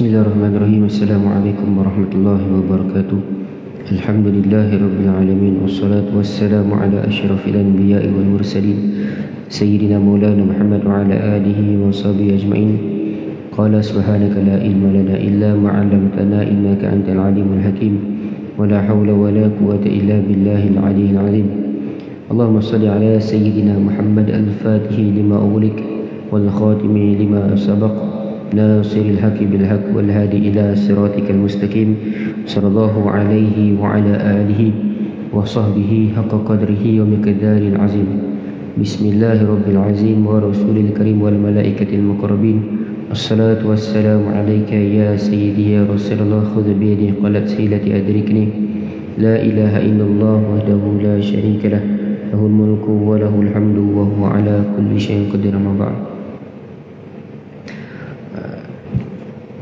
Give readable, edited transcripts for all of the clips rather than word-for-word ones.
Bismillahirrahmanirrahim. Assalamualaikum warahmatullahi wabarakatuh. Alhamdulillahi rabbil alamin, wassalatu wassalamu ala asyrafil anbiya'i wal mursalin sayyidina maulana Muhammad wa ala alihi wa sahbihi ajma'in. Qala subhanaka la ilma lana illa ma 'allamtana innaka antal alimul hakim. Wa la hawla wa la quwwata illa billahil aliyyil azim. Allahumma shalli ala sayyidina Muhammad al-Fatih lima ughliq wal khatimi lima sabaq ناصر الحق بالحق والهادي إلى صراطك المستقيم صلى الله عليه وعلى آله وصحبه حق قدره ومقدار العظيم. بسم الله رب العظيم ورسول الكريم والملائكة المقربين. الصلاة والسلام عليك يا سيدي يا رسول الله، خذ بيدي قلت سيلتي أدركني. لا إله إلا الله وحده لا شريك له، له الملك وله الحمد وهو على كل شيء قدير. ما بعد.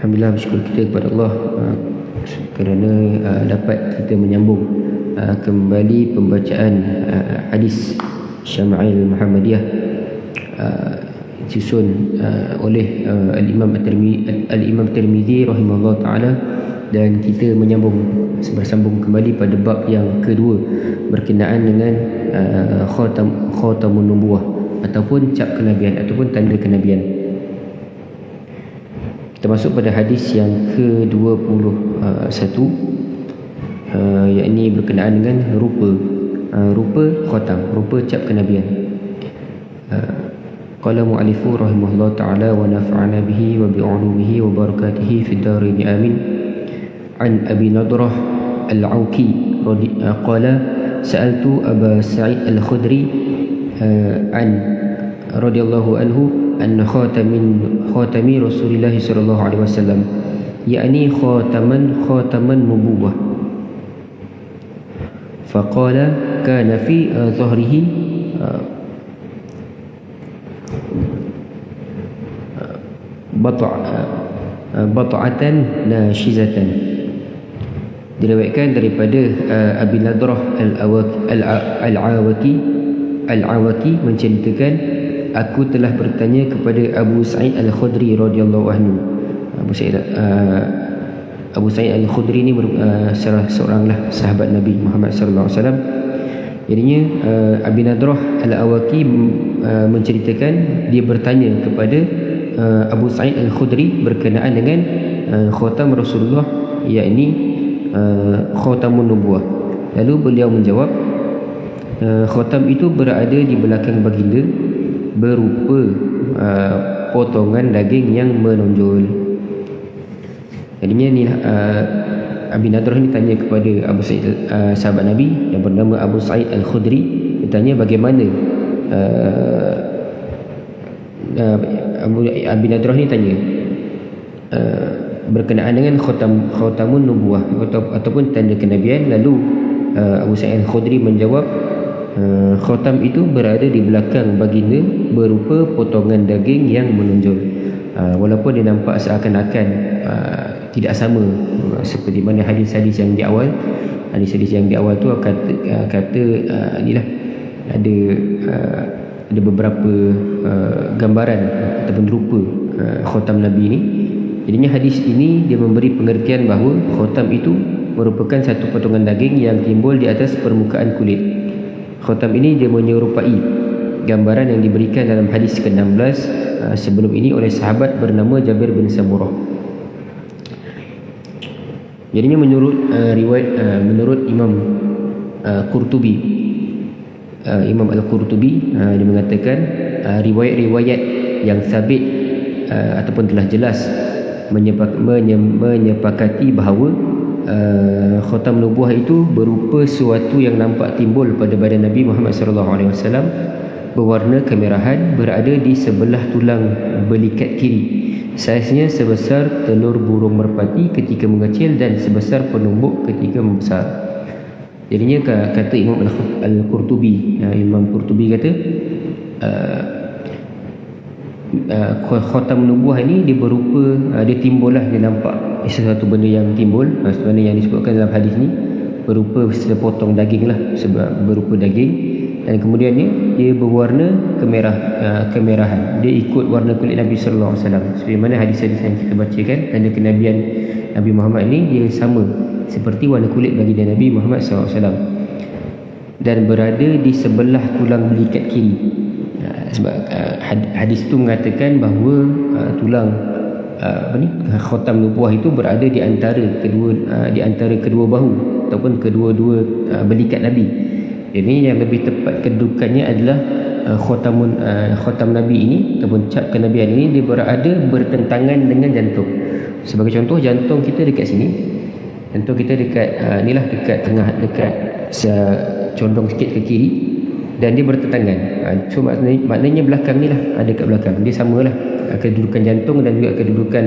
Alhamdulillah, bersyukur kita kepada Allah kerana dapat kita menyambung kembali pembacaan hadis Syama'il Muhammadiyah disusun oleh Al-Imam Tirmizi rahimahullah ta'ala, dan kita bersambung kembali pada bab yang kedua berkenaan dengan khatamun nubuwah ataupun cap kenabian ataupun tanda kenabian. Kita masuk pada hadis yang ke-21, yakni berkenaan dengan rupa khatam, rupa cap kenabian. Qala mu'allifu rahimahullah ta'ala wa nafa'ana bihi wa bi'ulumihi wa barakatihi fid darin amin. An Abi Nadrah al-Auki qala sa'altu Aba Sa'id al-Khudri an radhiyallahu anhu أن خاتمي رسول الله صلى الله عليه وسلم يعني خاتما نبوة، فقال كان في ظهره بطعة ناشزة. Diriwayatkan daripada Abi Nadrah al-Awaki menceritakan, aku telah bertanya kepada Abu Sa'id al-Khudri radhiyallahu anhu. Abu Sa'id al-Khudri ni salah seoranglah sahabat Nabi Muhammad sallallahu alaihi wasallam. Jadinya Abi Nadrah al-Awaki menceritakan dia bertanya kepada Abu Sa'id al-Khudri berkenaan dengan khatam Rasulullah, yakni khatamun nubuwah. Lalu beliau menjawab, khatam itu berada di belakang baginda berupa potongan daging yang menonjol. Jadinya ni Abi Nadrah ni tanya kepada Abu Sa'id, sahabat Nabi yang bernama Abu Sa'id al-Khudri. Dia tanya bagaimana Abi Nadrah ni tanya berkenaan dengan khatamun nubuwah ataupun tanda kenabian. Lalu Abu Sa'id al-Khudri menjawab, khatam itu berada di belakang baginda berupa potongan daging yang menonjol. Walaupun dia nampak seakan-akan tidak sama seperti mana hadis-hadis yang di awal. Hadis-hadis yang di awal tu kata inilah ada beberapa gambaran ataupun rupa khatam Nabi ni. Jadinya hadis ini dia memberi pengertian bahawa khatam itu merupakan satu potongan daging yang timbul di atas permukaan kulit. Khatam ini dia menyerupai gambaran yang diberikan dalam hadis ke-16 sebelum ini oleh sahabat bernama Jabir bin Samurah. Jadinya menurut menurut Imam Qurtubi, Imam Al-Qurtubi dia mengatakan riwayat-riwayat yang sabit ataupun telah jelas menyepakati bahawa khatam nubuwah itu berupa sesuatu yang nampak timbul pada badan Nabi Muhammad sallallahu alaihi wasallam, berwarna kemerahan, berada di sebelah tulang belikat kiri. Saiznya sebesar telur burung merpati ketika mengecil dan sebesar penumbuk ketika membesar. Jadinya kata Imam Al-Qurtubi, Imam Qurtubi kata khatam nubuwah ini dia berupa dia timbullah, dia nampak sesuatu benda yang timbul sebenarnya yang disebutkan dalam hadis ni berupa sepotong daging lah, sebab berupa daging dan kemudiannya dia berwarna kemerahan. Dia ikut warna kulit Nabi sallallahu alaihi wasallam. Seperti mana hadis-hadis yang kita bacakan, tanda kenabian Nabi Muhammad ini dia sama seperti warna kulit baginda Nabi Muhammad sallallahu alaihi wasallam, dan berada di sebelah tulang belikat kiri. Sebab hadis itu mengatakan bahawa tulang khatam nubuah itu berada di antara kedua bahu ataupun kedua-dua belikat Nabi. Jadi yang lebih tepat kedudukannya adalah khatam Nabi ini ataupun cap kenabian ini dia berada bertentangan dengan jantung. Sebagai contoh, jantung kita dekat sini, jantung kita dekat dekat tengah, dekat condong sikit ke kiri, dan dia bertentangan. So maknanya belakang ni lah, ada kat belakang dia samalah kedudukan jantung dan juga kedudukan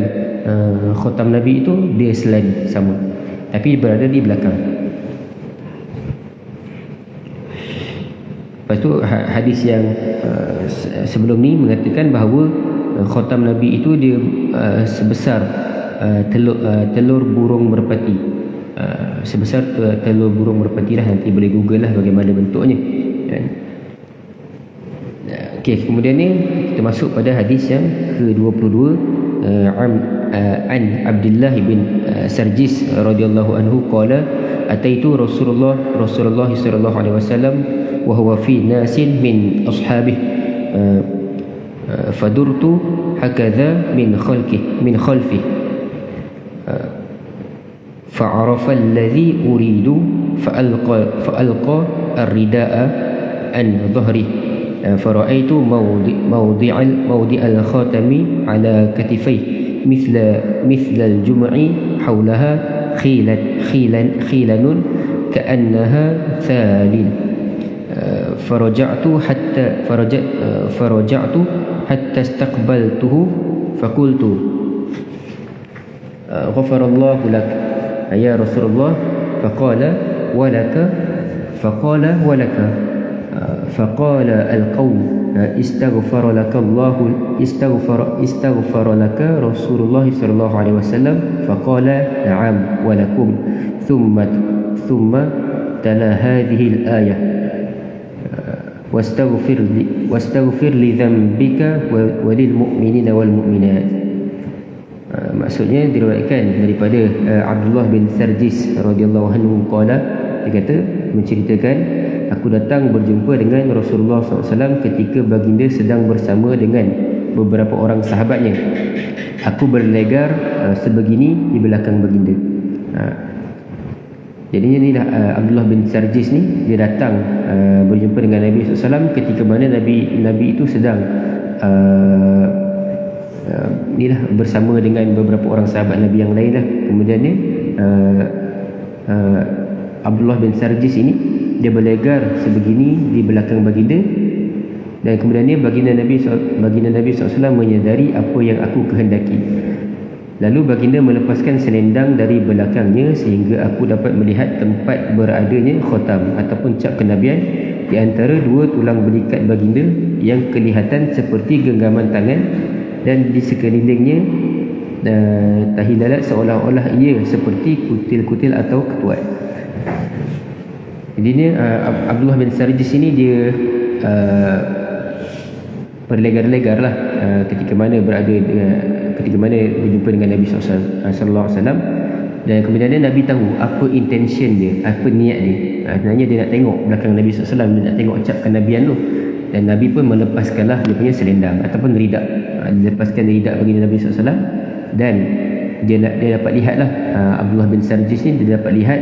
khatam Nabi itu dia selain sama, tapi berada di belakang. Lepas tu hadis yang sebelum ni mengatakan bahawa khatam Nabi itu dia sebesar telur burung merpati. Sebesar telur burung merpati lah, nanti boleh google lah bagaimana bentuknya. Okey, kemudian ni kita masuk pada hadis yang ke-22. An Abdullah bin Sarjis radhiyallahu anhu qala ataitu Rasulullah sallallahu alaihi wasallam wa huwa fi nasin min ashabihi fadurtu hakadha min khalfi fa'arafa alladhi uridu fa'alqa ar-rida'a an dhahri fara'aitu mawdi'al khatami ala katifayhi mithla al-jum'i hawlaha khilanun ka'annaha thalil فرجعت حتى استقبلته فقلت غفر الله لك يا رسول الله فقال ولك فقال القوم استغفر لك الله استغفر لك رسول الله صلى الله عليه وسلم فقال نعم ولكم ثم تلا هذه الآية واستغفر لذنبك وللمؤمنين والمؤمنات. Maksudnya diriwayatkan daripada Abdullah bin Sarjis radhiyallahu anhu qala, dia kata menceritakan aku datang berjumpa dengan Rasulullah SAW ketika baginda sedang bersama dengan beberapa orang sahabatnya. Aku berlegar sebegini di belakang baginda. Jadinya ni Abdullah bin Sarjis ni dia datang berjumpa dengan Nabi SAW ketika mana Nabi itu sedang bersama dengan beberapa orang sahabat Nabi yang lain lah. Kemudian ni Abdullah bin Sarjis ini dia berlegar sebegini di belakang baginda, dan kemudian ni baginda Nabi SAW menyadari apa yang aku kehendaki. Lalu baginda melepaskan selendang dari belakangnya sehingga aku dapat melihat tempat beradanya khatam ataupun cap kenabian di antara dua tulang belikat baginda yang kelihatan seperti genggaman tangan, dan di sekelilingnya tahi lalat seolah-olah ia seperti kutil-kutil atau ketuat. Jadi ni Abdullah bin Sarjis ini dia berlegar-legar lah ketika mana berjumpa dengan Nabi sallallahu alaihi wasallam, dan kemudian Nabi tahu apa intention dia, apa niat dia. Sebenarnya dia nak tengok belakang Nabi sallallahu alaihi wasallam, dia nak tengok cap kenabian tu, dan Nabi pun melepaskanlah dia punya selendang ataupun ridak. Dilepaskan ridak bagi Nabi sallallahu alaihi wasallam, dan dia dapat lihatlah Abdullah bin Sarjis ni dia dapat lihat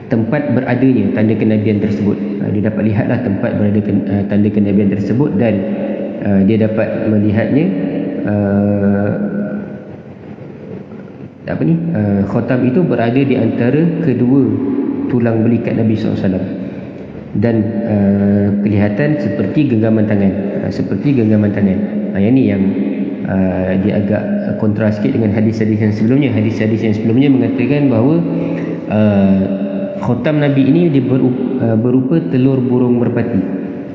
tempat beradanya tanda kenabian tersebut. Dia dapat lihatlah tempat berada tanda kenabian tersebut, dan dia dapat melihatnya khatam itu berada di antara kedua tulang belikat Nabi SAW, dan kelihatan seperti genggaman tangan, Yang ni yang dia agak kontras sikit dengan hadis-hadis yang sebelumnya. Hadis-hadis yang sebelumnya mengatakan bahawa khatam Nabi ini dia berupa telur burung merpati,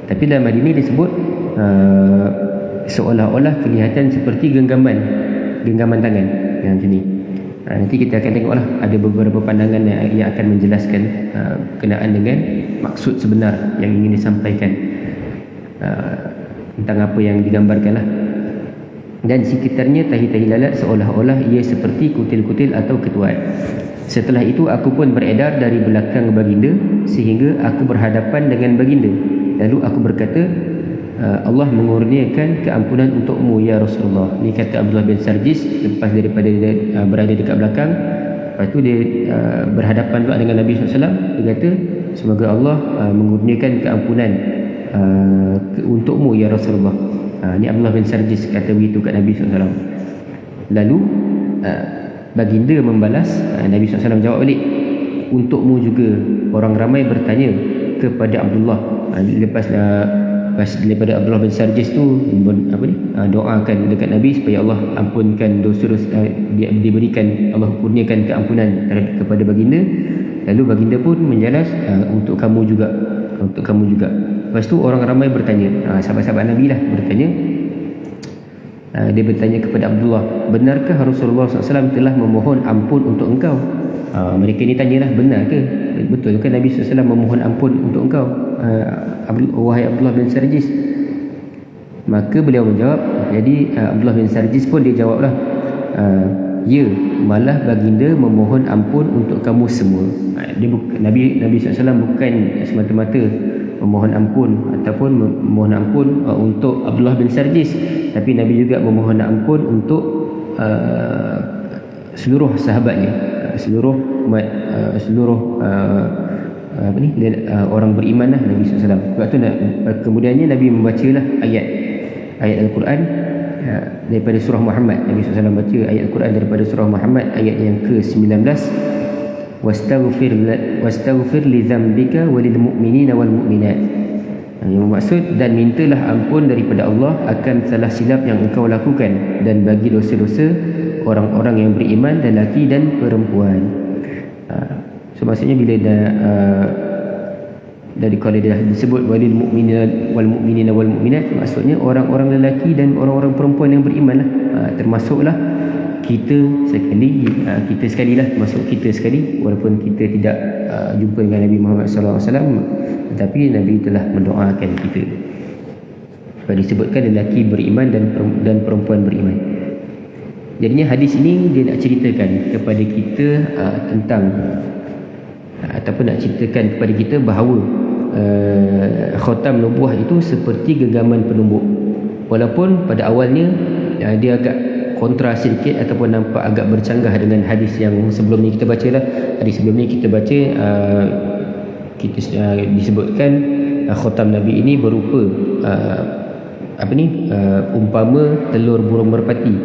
tapi dalam hadis ini disebut seolah-olah kelihatan seperti genggaman tangan yang macam ni. Nanti kita akan tengoklah ada beberapa pandangan yang akan menjelaskan berkenaan dengan maksud sebenar yang ingin disampaikan, tentang apa yang digambarkan lah. Dan sekitarnya tahi-tahi lalat seolah-olah ia seperti kutil-kutil atau ketuat. Setelah itu aku pun beredar dari belakang baginda sehingga aku berhadapan dengan baginda. Lalu aku berkata, Allah mengurniakan keampunan untukmu ya Rasulullah. Ini kata Abdullah bin Sarjis lepas daripada dia berada dekat belakang. Lepas tu dia berhadapan pula dengan Nabi SAW. Dia kata, semoga Allah mengurniakan keampunan untukmu ya Rasulullah. Ini Abdullah bin Sarjis kata begitu kat Nabi SAW. Lalu baginda membalas, Nabi SAW jawab balik, untukmu juga orang ramai bertanya kepada Abdullah. Lepas daripada Abdullah bin Sarjis tu doakan dekat Nabi supaya Allah ampunkan dosa-dosa, diberikan, Allah kurniakan keampunan kepada baginda. Lalu baginda pun menjelas, untuk kamu juga, untuk kamu juga. Lepas tu orang ramai bertanya, sahabat-sahabat Nabi lah bertanya, dia bertanya kepada Abdullah, benarkah Rasulullah SAW telah memohon ampun untuk engkau? Mereka ni tanyalah, benar ke? Betul ke Nabi SAW memohon ampun untuk engkau, wahai Abdullah bin Sarjis? Maka beliau menjawab, jadi Abdullah bin Sarjis pun dia jawablah, ya, malah baginda memohon ampun untuk kamu semua. Nabi SAW bukan semata-mata memohon ampun ataupun memohon ampun untuk Abdullah bin Sarjis, tapi Nabi juga memohon ampun untuk seluruh sahabatnya, seluruh umat, seluruh orang beriman lah Nabi SAW. Sebab tu kemudiannya Nabi membacalah ayat Al-Quran daripada surah Muhammad. Nabi SAW baca ayat Al-Quran daripada surah Muhammad ayat yang ke-19, wastaghfir li dzambika walil mu'minina wal mu'minat. Yang bermaksud, dan mintalah ampun daripada Allah akan salah silap yang engkau lakukan, dan bagi dosa-dosa orang-orang yang beriman, dan lelaki dan perempuan. So maksudnya bila dari kalau dia disebut walil mu'minina wal mu'minat, maksudnya orang-orang lelaki dan orang-orang perempuan yang beriman lah. Termasuklah kita sekali lah, termasuk kita sekali, walaupun kita tidak jumpa dengan Nabi Muhammad SAW, tetapi Nabi telah mendoakan kita. Sebab disebutkan lelaki beriman dan perempuan beriman. Jadinya hadis ini dia nak ceritakan kepada kita tentang ataupun nak ceritakan kepada kita bahawa khatam nubuah itu seperti genggaman penumbuk. Walaupun pada awalnya dia agak kontra sedikit ataupun nampak agak bercanggah dengan hadis yang sebelum ni kita baca lah. Hadis sebelum ni kita baca disebutkan khatam Nabi ini berupa umpama telur burung merpati.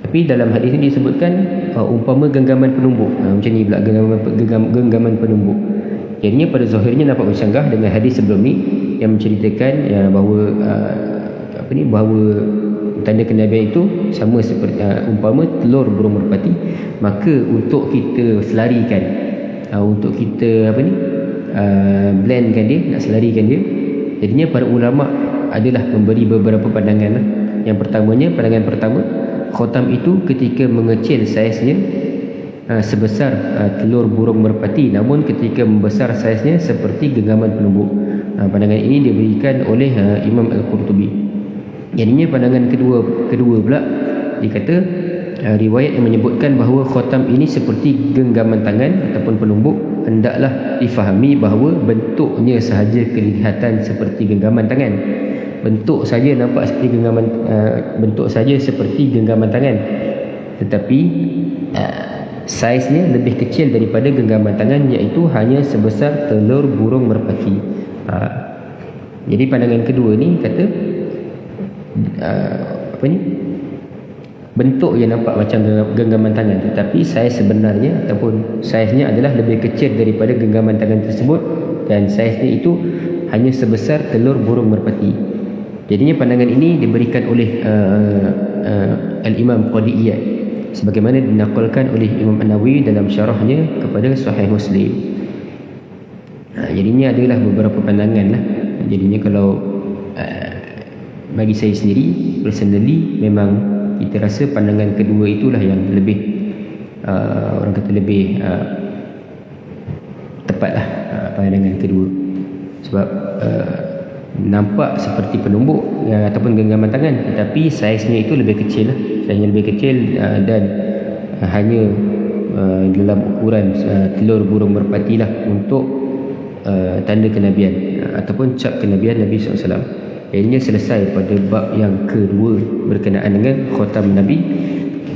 Tapi dalam hadis ini disebutkan umpama genggaman penumbuk. Macam ni pula genggaman penumbuk. Jadinya pada zahirnya nampak bercanggah dengan hadis sebelum ni yang menceritakan bahawa bahawa tanda kenabian itu sama seperti umpama telur burung merpati. Maka untuk kita selarikan, untuk kita blendkan dia, nak selarikan dia, jadinya para ulama adalah memberi beberapa pandangan lah. Yang pertamanya, pandangan pertama, khatam itu ketika mengecil saiznya sebesar telur burung merpati, namun ketika membesar saiznya seperti genggaman penumbuk. Pandangan ini diberikan oleh Imam Al-Qurtubi. Jadinya pandangan kedua pula, dia kata riwayat yang menyebutkan bahawa khatam ini seperti genggaman tangan ataupun penumbuk, hendaklah difahami bahawa bentuknya sahaja kelihatan seperti genggaman tangan. Bentuk saja nampak seperti bentuk saja seperti genggaman tangan, tetapi saiznya lebih kecil daripada genggaman tangan, iaitu hanya sebesar telur burung merpati. Jadi pandangan kedua ni kata bentuk yang nampak macam genggaman tangan, tetapi saiz sebenarnya ataupun saiznya adalah lebih kecil daripada genggaman tangan tersebut, dan saiznya itu hanya sebesar telur burung merpati. Jadinya pandangan ini diberikan oleh Al-Imam Qadi Iyad, sebagaimana dinakalkan oleh Imam An-Nawawi dalam syarahnya kepada Sahih Muslim. Jadinya adalah beberapa pandangan lah. Jadinya kalau bagi saya sendiri, personally, memang kita rasa pandangan kedua itulah yang lebih orang kata lebih tepatlah pandangan kedua. Sebab nampak seperti penumbuk ataupun genggaman tangan, tetapi saiznya itu lebih kecil lah. Saiznya lebih kecil dan hanya dalam ukuran telur burung merpati lah untuk tanda kenabian ataupun cap kenabian Nabi SAW. Ini selesai pada bab yang kedua berkenaan dengan khatam Nabi,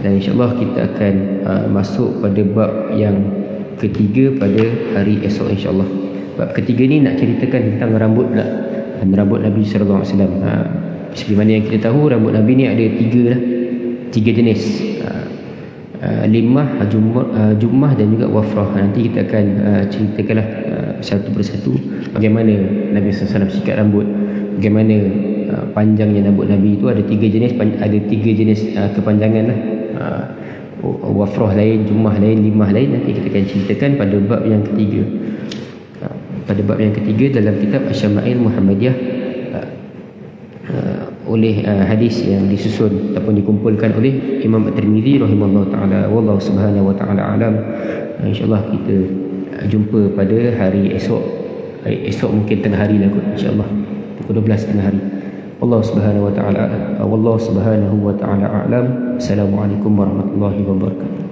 dan insyaAllah kita akan masuk pada bab yang ketiga pada hari esok insyaAllah. Bab ketiga ni nak ceritakan tentang rambut pula, rambut Nabi SAW. Seperti mana yang kita tahu, rambut Nabi ni ada tiga jenis, limah, jummah dan juga wafrah. Nanti kita akan ceritakanlah satu persatu bagaimana Nabi SAW sikat rambut, bagaimana panjangnya rambut Nabi itu. Ada tiga jenis kepanjangan lah. Wafrah lain, jummah lain, limah lain. Nanti kita akan ceritakan pada bab yang ketiga. Pada bab yang ketiga dalam kitab Asy-Syama'il Muhammadiyah, oleh hadis yang disusun ataupun dikumpulkan oleh Imam At-Tirmizi rahimahullah taala. Wallahu subhanahu wa taala alam. InsyaAllah kita jumpa pada hari esok. Esok mungkin tengah hari lah kot, insyaAllah pukul 12 tengah hari. Allah subhanahu wa taala a'lam. Assalamualaikum warahmatullahi wabarakatuh.